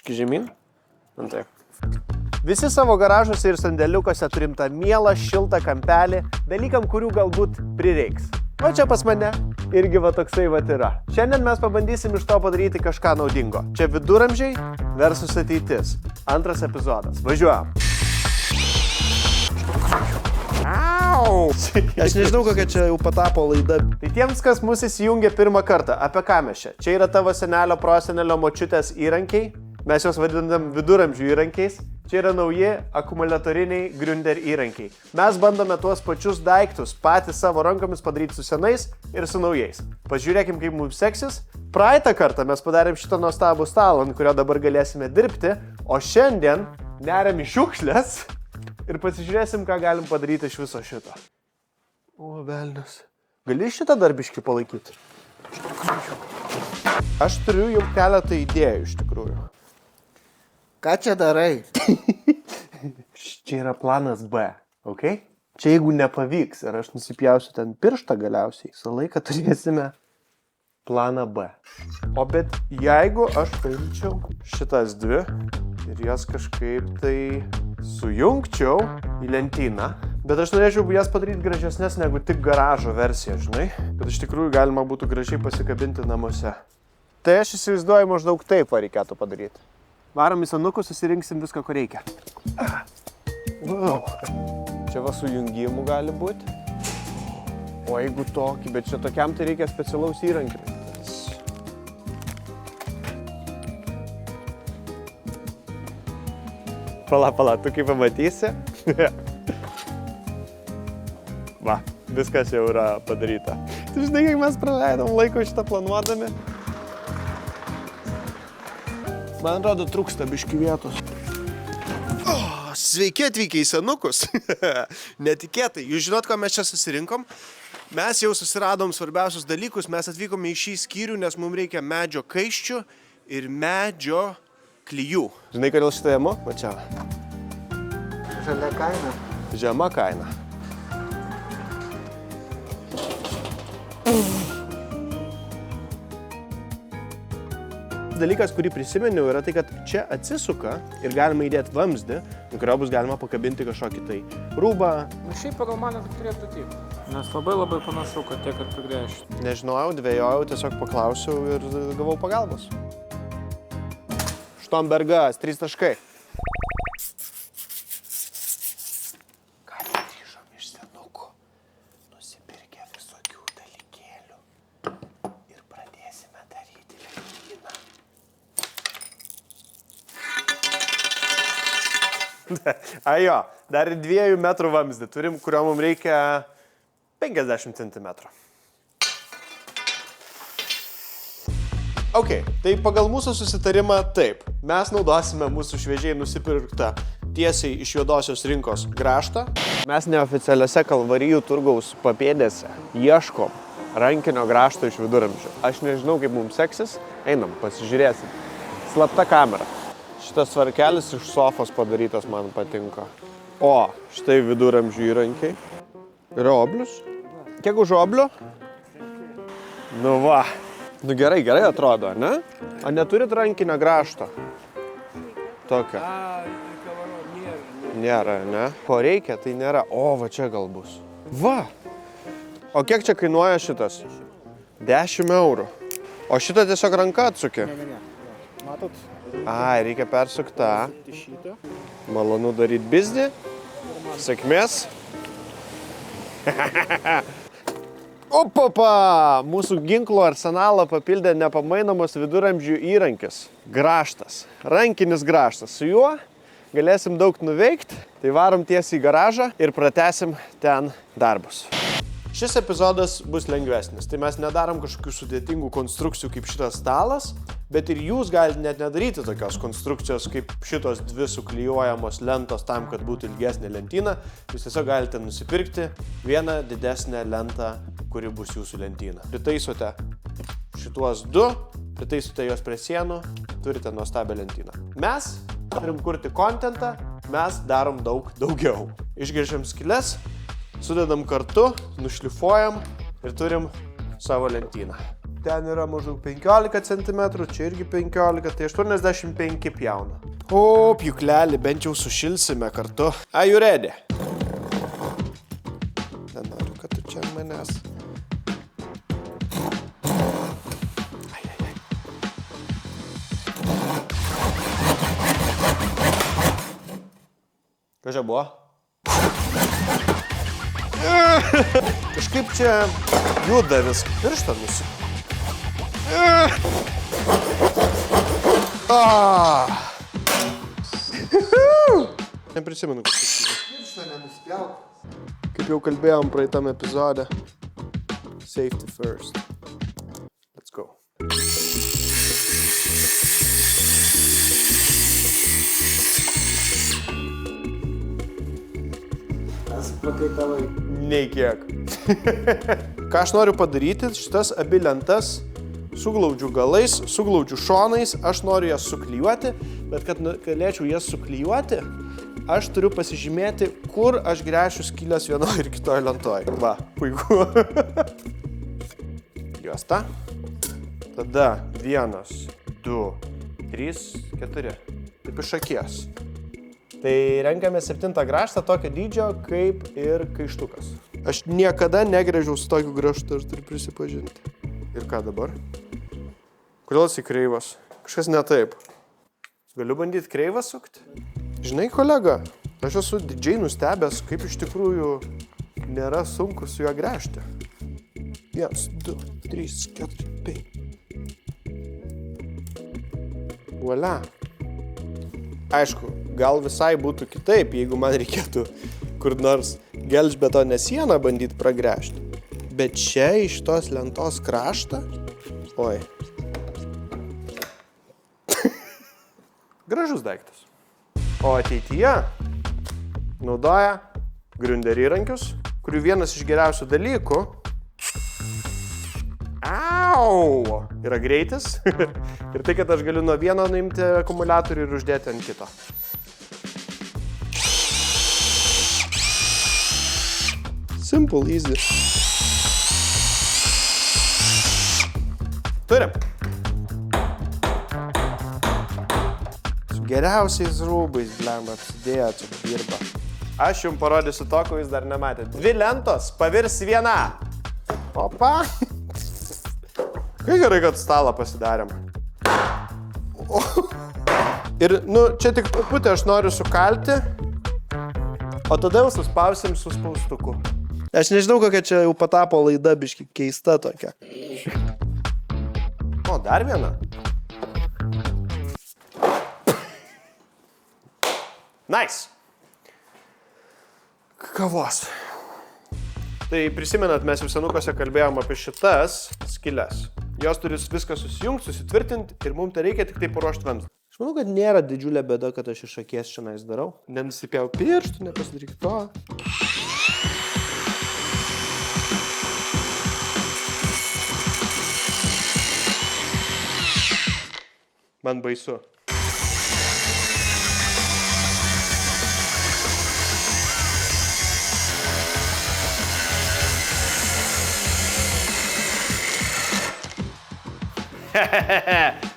Biški žemyn. Antai. Visi savo garažuose ir sandėliukose turim tą mielą, šiltą kampelį, dalykam, kurių galbūt prireiks. O čia pas mane irgi va toksai va yra. Šiandien mes pabandysim iš to padaryti kažką naudingo. Čia viduramžiai versus ateitis. Antras epizodas. Važiuojam. Au! Aš nežinau, kokia čia jau patapo laida. Tai tiems, kas mus įsijungia pirmą kartą, apie ką mes čia? Čia yra tavo senelio, prosenelio, močiutės įrankiai. Mes juos vadinam viduramžių įrankiais. Čia yra nauji akumuliatoriniai Gründer įrankiai. Mes bandome tuos pačius daiktus patys savo rankomis padaryti su senais ir su naujais. Pažiūrėkim, kaip mums seksis. Praeitą kartą mes padarėm šitą nuostabų stalą, ant kurio dabar galėsime dirbti, o šiandien neriam į šiukšlės ir pasižiūrėsim, ką galim padaryti iš viso šito. O, velnias. Gali šitą darbiškį palaikyti? Aš turiu jau keletą idėjų iš tikrųjų. Ką čia darai? Čia yra planas B, ok? Čia jeigu nepavyks ir aš nusipjausiu ten pirštą galiausiai, visą laiką turėsime planą B. O bet jeigu aš paimčiau šitas dvi ir jas kažkaip tai sujungčiau į lentyną, bet aš norėčiau jas padaryti gražesnės negu tik garažo versija, žinai? Kad iš tikrųjų galima būtų gražiai pasikabinti namuose. Tai aš įsivaizduoju maždaug taip, va reikėtų padaryti. Varom į senukus, susirinksim viską, ko reikia. Wow. Čia va sujungimų gali būti. O jeigu tokį, bet čia tokiam tai reikia specialaus įrankio. Pala, tu kaip pamatysi. Va, viskas jau yra padaryta. Tu žinai, kiek mes praleidom laiko šitą planuodami? Man atrodo, trūksta biški vietos. Sveiki atvykę į senukus. Netikėtai. Jūs žinot, ko mes čia susirinkom? Mes jau susiradom svarbiausius dalykus. Mes atvykome į šį skyrių, nes mums reikia medžio kaiščių ir medžio klijų. Žinai, kodėl šitą ėmu? Va čia. Žalia kaina. Žema kaina. Dalykas, kurį prisimeniau, yra tai, kad čia atsisuka ir galima įdėti vamzdį, ant kurio bus galima pakabinti kažkokį tai rūbą. Šiaip pagal mane tai turėtų taip. Nes labai panašu, kad tiek ir prigręžti. Nežinojau, dvejojau, tiesiog paklausiau ir gavau pagalbos. Štombergas, 3 taškai. Ką grįžom iš senukų, nusipirkę visokių dalykėlių ir pradėsime daryti lentyną. Ajo, dar 2 metrų vamzdį turim, kurio mums reikia 50 cm. Ok, tai pagal mūsų susitarimą taip. Mes naudosime mūsų šviežiai nusipirktą tiesiai iš juodosios rinkos grąžtą. Mes neoficialiuose Kalvarijų turgaus papėdėse ieškom rankinio grąžto iš viduramžių. Aš nežinau, kaip mums seksis. Einam, pasižiūrėsim. Slapta kamera. Šitas svarkelis iš sofos padarytas man patinka. O, štai viduramžių įrankiai. Yra oblius. Kiek už oblių? Nu va. Nu gerai atrodo, ne? O neturit rankinio grąžto? Tokio. Nėra, ne? Ko reikia, tai nėra. O, va čia gal bus. Va. O kiek čia kainuoja šitas? 10 eurų. O šitą tiesiog ranka atsukė? Ne. Matot? Ai, reikia persukti tą. Malonu daryti biznį. Sėkmės. Opapa! Mūsų ginklo arsenalą papildė nepamainomas viduramžių įrankis. Grąžtas. Rankinis grąžtas. Su juo galėsim daug nuveikti. Tai varom tiesiai į garažą ir pratęsim ten darbus. Šis epizodas bus lengvesnis. Tai mes nedarom kažkokių sudėtingų konstrukcijų kaip šitas stalas, bet ir jūs galite net nedaryti tokios konstrukcijos kaip šitos 2 suklijuojamos lentos tam, kad būtų ilgesnė lentyna. Jūs tiesiog galite nusipirkti vieną didesnę lentą, kuri bus jūsų lentyna. Pritaisote šituos 2, pritaisote juos prie sienų, turite nuostabią lentyną. Mes turim kurti kontentą, mes darom daugiau. Išgręžiam skyles, sudedam kartu, nušlifuojam ir turim savo lentyną. ten yra maždaug 15 cm, čia irgi 15, tai 85 pjauna. O, pjūklelį, bent jau sušilsime kartu. Are you ready? Nenoriu, kad tu čia manęs. Kas čia buvo? Kažkaip čia juda vis pirštą nusi. Neprisimenu, kas tai. Pirštą nenuspjauk. Kaip jau kalbėjom praeitam epizode. Safety first. Let's go. Prakaitavai. Nei kiek. Ką aš noriu padaryti, šitas abi lentas suglaudžiu galais, suglaudžiu šonais, aš noriu jas suklijuoti, bet kad galėčiau jas suklijuoti, aš turiu pasižymėti, kur aš gręšiu skylės vienoje ir kitoje lentoje. Va, puiku. Juosta. Tada 1, 2, 3, 4. Taip iš akies. Tai renkame 7 grąžtą tokio dydžio kaip ir kaištukas. Aš niekada negręžiau su tokiu grąžtu, aš turiu prisipažinti. Ir ką dabar? Kodėl jis kreivas? Kažkas ne taip. Galiu bandyti kreivą sukti? Žinai, kolega, aš esu didžiai nustebęs, kaip iš tikrųjų nėra sunku su juo gręžti. 1, 2, 3, 4, 5. Voila. Aišku, gal visai būtų kitaip, jeigu man reikėtų kur nors gelžbetonę sieną bandyti pragręžti. Bet čia iš tos lentos kraštą... Oi. Gražus daiktas. O ateityje naudoja griunderį įrankius, kurių vienas iš geriausių dalykų yra greitis ir tai, kad aš galiu nuo vieno nuimti akumuliatorių ir uždėti ant kito. Simple, easy. Turim. Su geriausiais rūbais, blemba, apsidėjo, čia dirba. Aš jums parodysiu to, ko jūs dar nematėte. 2 lentos pavirs viena. Opa. Kai gerai, kad stalą pasidarėm. Ir, čia tik truputį aš noriu sukalti, o tada jau suspausim su spaustuku. Aš nežinau, kokia čia jau patapo laida biški keista tokia. O, dar viena. Nice. Kavos. Tai prisimenat, mes jau senukose kalbėjom apie šitas skylės. Jos turi viską susijungti, susitvirtinti ir mums tai reikia tik tai paruošti vamzdį. Aš manau, kad nėra didžiulė bėda, kad aš iš akies šiandien darau. Nenusipjau pirštų, nepasidaryk to. Man baisu.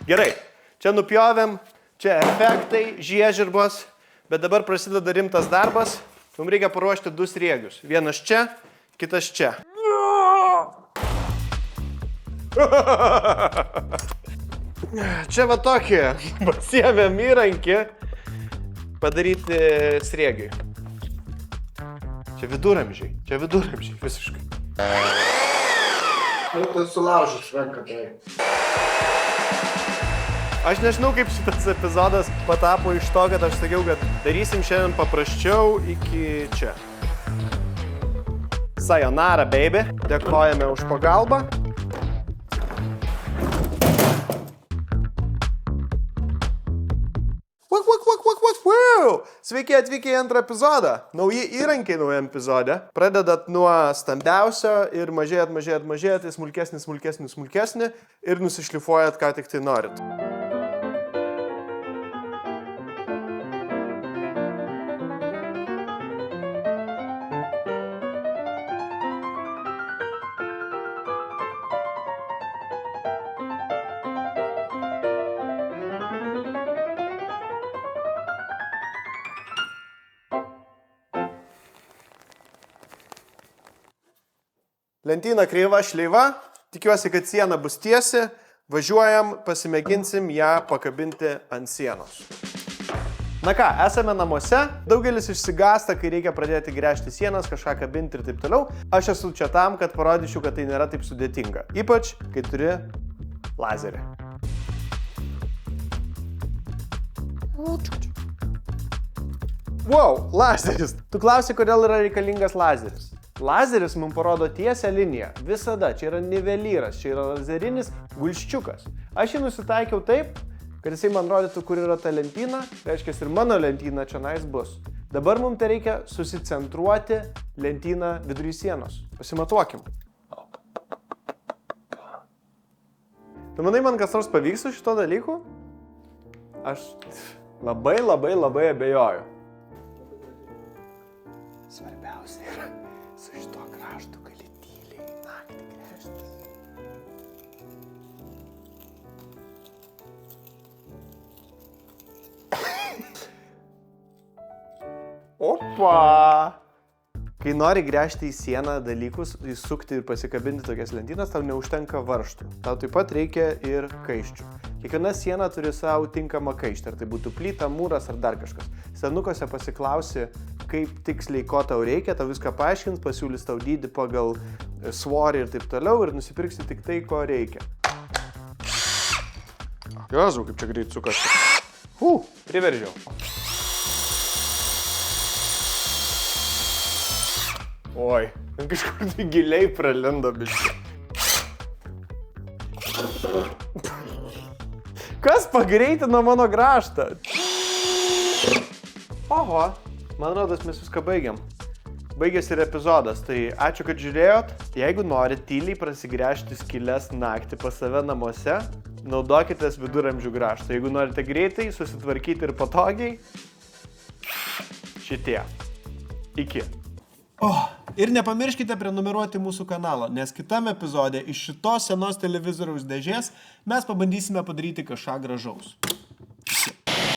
Gerai, čia nupjovėm, čia efektai, žiežirbos, bet dabar prasideda rimtas darbas. Mums reikia paruošti 2 sriegius. Vienas čia, kitas čia. Čia va tokį pasiėmėm įrankį padaryti sriegiui. Čia viduramžiai visiškai. Tu sulaužys ranką tai. Aš nežinau, kaip šitas epizodas patapo iš to, kad aš sakiau, kad darysim šiandien paprasčiau iki čia. Sayonara, baby. Dėkojame už pagalbą. Sveiki atvykę į antrą epizodą. Nauji įrankiai naujam epizode. Pradedat nuo stambiausio ir mažėjat, smulkesnį ir nusišlifuojat, ką tik tai norit. Lentyna kreiva šleiva, tikiuosi, kad siena bus tiesi, važiuojam, pasimėginsim ją pakabinti ant sienos. Na ką, esame namuose, daugelis išsigąsta, kai reikia pradėti gręžti sienas, kažką kabinti ir taip toliau. Aš esu čia tam, kad parodyčiau, kad tai nėra taip sudėtinga. Ypač, kai turi lazerį. Wow, lazeris. Tu klausi, kodėl yra reikalingas lazeris. Lazeris mums parodo tiesią liniją. Visada. Čia yra nivelyras, čia yra lazerinis gulščiukas. Aš jį nusitaikiau taip, kad jisai man rodytų, kur yra ta lentyna, reiškia ir mano lentyna čia nais bus. Dabar mums tai reikia susicentruoti lentyną vidury sienos. Pasimatuokim. Tu manai, man kas nors pavyks su šito dalyku? Aš labai abejoju. Svarbiausia yra, su šito kraštu gali tyliai naktį gręžtis. Opa! Kai nori gręžti į sieną dalykus, įsukti ir pasikabinti tokias lentynas, tau neužtenka varžtų. Tau taip pat reikia ir kaiščių. Kiekviena siena turi savo tinkamą kaištį, ar tai būtų plyta, mūras ar dar kažkas. Senukose pasiklausi, kaip tiksliai ko tau reikia, tau viską paaiškins, pasiūlys tau dydį pagal svorį ir taip toliau ir nusipirksi tik tai, ko reikia. Jėzau, kaip čia greit sukasi. Priveržiau. Oi, kažkur tai giliai pralindo biškai. Kas pagreitino mano grąžtą? Oho, man rodos, mes viską baigiam. Baigėsi ir epizodas, tai ačiū, kad žiūrėjot. Jeigu norit tyliai prasigręžti skyles naktį pas save namuose, naudokitės viduramžių grąžtą. Jeigu norite greitai, susitvarkyti ir patogiai, šitie. Iki. Ir nepamirškite prenumeruoti mūsų kanalą, nes kitam epizode iš šitos senos televizoriaus dėžės mes pabandysime padaryti kažką gražaus.